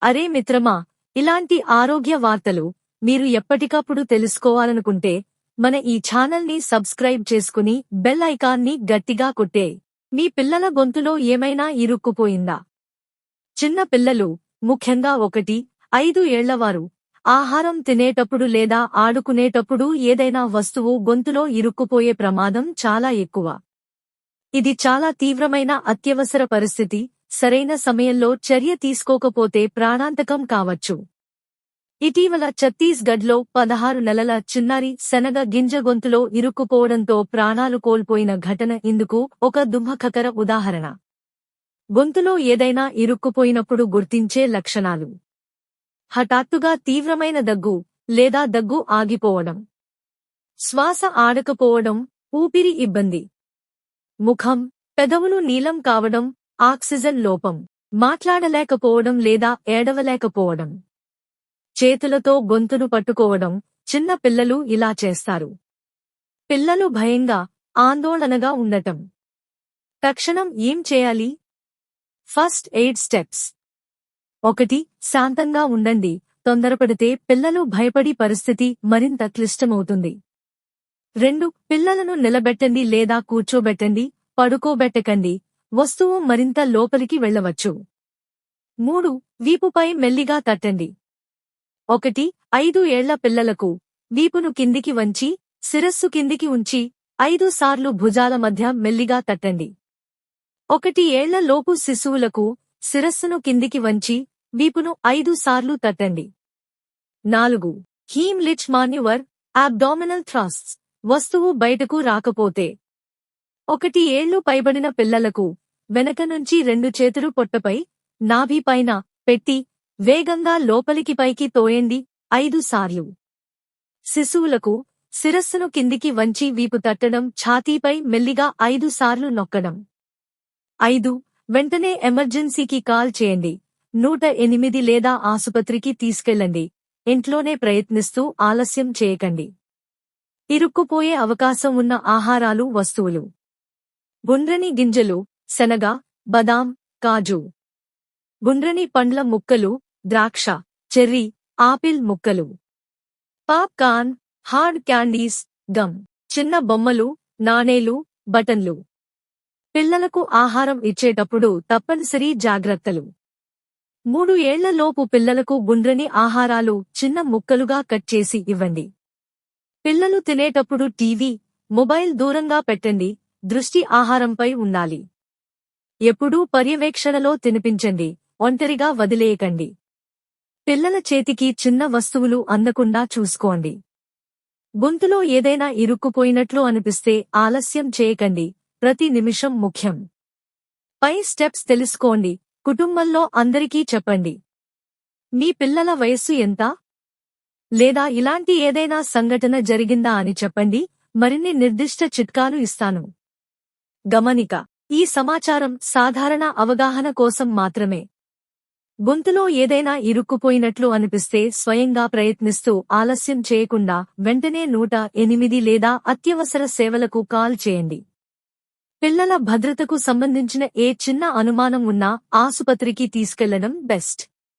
అరే మిత్రమా, ఇలాంటి ఆరోగ్య వార్తలు మీరు ఎప్పటికప్పుడు తెలుసుకోవాలనుకుంటే మన ఈ ఛానల్ని సబ్స్క్రైబ్ చేసుకుని బెల్ ఐకాన్ని గట్టిగా కొట్టే. మీ పిల్లల గొంతులో ఏమైనా ఇరుక్కుపోయిందా? చిన్న పిల్లలు, ముఖ్యంగా 1-5 ఏళ్లవారు ఆహారం తినేటప్పుడు లేదా ఆడుకునేటప్పుడు ఏదైనా వస్తువు గొంతులో ఇరుక్కుపోయే ప్రమాదం చాలా ఎక్కువ. ఇది చాలా తీవ్రమైన అత్యవసర పరిస్థితి. సరైన సమయంలో చర్య తీసుకోకపోతే ప్రాణాంతకం కావచ్చు. ఇటీవల ఛత్తీస్గఢ్లో 16 నెలల చిన్నారి శనగ గింజ గొంతులో ఇరుక్కుపోవడంతో ప్రాణాలు కోల్పోయిన ఘటన ఇందుకు ఒక దుఃఖకర ఉదాహరణ. గొంతులో ఏదైనా ఇరుక్కుపోయినప్పుడు గుర్తించే లక్షణాలు: హఠాత్తుగా తీవ్రమైన దగ్గు లేదా దగ్గు ఆగిపోవడం, శ్వాస ఆడకపోవడం, ఊపిరి ఇబ్బంది, ముఖం, పెదవులు నీలం కావడం, ఆక్సిజన్ లోపం, మాట్లాడలేకపోవడం లేదా ఏడవలేకపోవడం, చేతులతో గొంతును పట్టుకోవడం. చిన్న పిల్లలు ఇలా చేస్తారు. పిల్లలు భయంగా, ఆందోళనగా ఉండటం. తక్షణం ఏం చేయాలి? First aid steps: 1. శాంతంగా ఉండండి. తొందరపడితే పిల్లలు భయపడి పరిస్థితి మరింత క్లిష్టమవుతుంది. 2. పిల్లలను నిలబెట్టండి లేదా కూర్చోబెట్టండి, పడుకోబెట్టకండి. వస్తువు మరింత లోపలికి వెళ్ళవచ్చు. 3. వీపుపై మెల్లిగా తట్టండి. 1-5 ఏళ్ల పిల్లలకు వీపును కిందికి వంచి, శిరస్సు కిందికి ఉంచి 5 సార్లు భుజాల మధ్య మెల్లిగా తట్టండి. 1 ఏళ్ల లోపు శిశువులకు శిరస్సును కిందికి వంచి, వీపును 5 సార్లు తట్టండి. 4. హీమ్లిచ్ మాన్యువర్, అబ్డామినల్ థ్రస్ట్స్. వస్తువు బయటకు రాకపోతే 1 ఏళ్లు పైబడిన పిల్లలకు వెనక నుంచి 2 చేతులు పొట్టపై, నాభి పైన పెట్టి వేగంగా లోపలికి పైకి తోయండి 5 సార్లు. శిశువులకు శిరస్సును కిందికి వంచి వీపు తట్టడం, ఛాతీపై మెల్లిగా 5 సార్లు నొక్కడం. 5. వెంటనే ఎమర్జెన్సీకి కాల్ చేయండి. 108 లేదా ఆసుపత్రికి తీసుకెళ్లండి. ఇంట్లోనే ప్రయత్నిస్తూ ఆలస్యం చేయకండి. ఇరుక్కుపోయే అవకాశం ఉన్న ఆహారాలు, వస్తువులు: గుండ్రని గింజలు, శనగ, బదాం, కాజు. గుండ్రని పండ్ల ముక్కలు, ద్రాక్ష, చెర్రీ, ఆపిల్ ముక్కలు. Popcorn, hard candies, gum. చిన్న బొమ్మలు, నాణేలు, బటన్లు. పిల్లలకు ఆహారం ఇచ్చేటప్పుడు తప్పనిసరి జాగ్రత్తలు: 3 ఏళ్ల లోపు పిల్లలకు గుండ్రని ఆహారాలు చిన్న ముక్కలుగా కట్ చేసి ఇవ్వండి. పిల్లలు తినేటప్పుడు టీవీ, మొబైల్ దూరంగా పెట్టండి. దృష్టి ఆహారంపై ఉండాలి. ఎప్పుడూ పర్యవేక్షణలో తినిపించండి, ఒంటరిగా వదిలేయకండి. పిల్లల చేతికి చిన్న వస్తువులు అందకుండా చూసుకోండి. గొంతులో ఏదైనా ఇరుక్కుపోయినట్లు అనిపిస్తే ఆలస్యం చేయకండి. ప్రతి నిమిషం ముఖ్యం. పై స్టెప్స్ తెలుసుకోండి. కుటుంబంలో అందరికీ చెప్పండి. మీ పిల్లల వయస్సు ఎంత? లేదా ఇలాంటి ఏదైనా సంఘటన జరిగిందా అని చెప్పండి. మరిన్ని నిర్దిష్ట చిట్కాలు ఇస్తాను. గమనిక: ఈ సమాచారం సాధారణ అవగాహన కోసం మాత్రమే. గొంతులో ఏదైనా ఇరుక్కుపోయినట్లు అనిపిస్తే స్వయంగా ప్రయత్నిస్తూ ఆలస్యం చేయకుండా వెంటనే 108 లేదా అత్యవసర సేవలకు కాల్ చేయండి. పిల్లల భద్రతకు సంబంధించిన ఏ చిన్న అనుమానం ఉన్నా ఆసుపత్రికి తీసుకెళ్లడం బెస్ట్.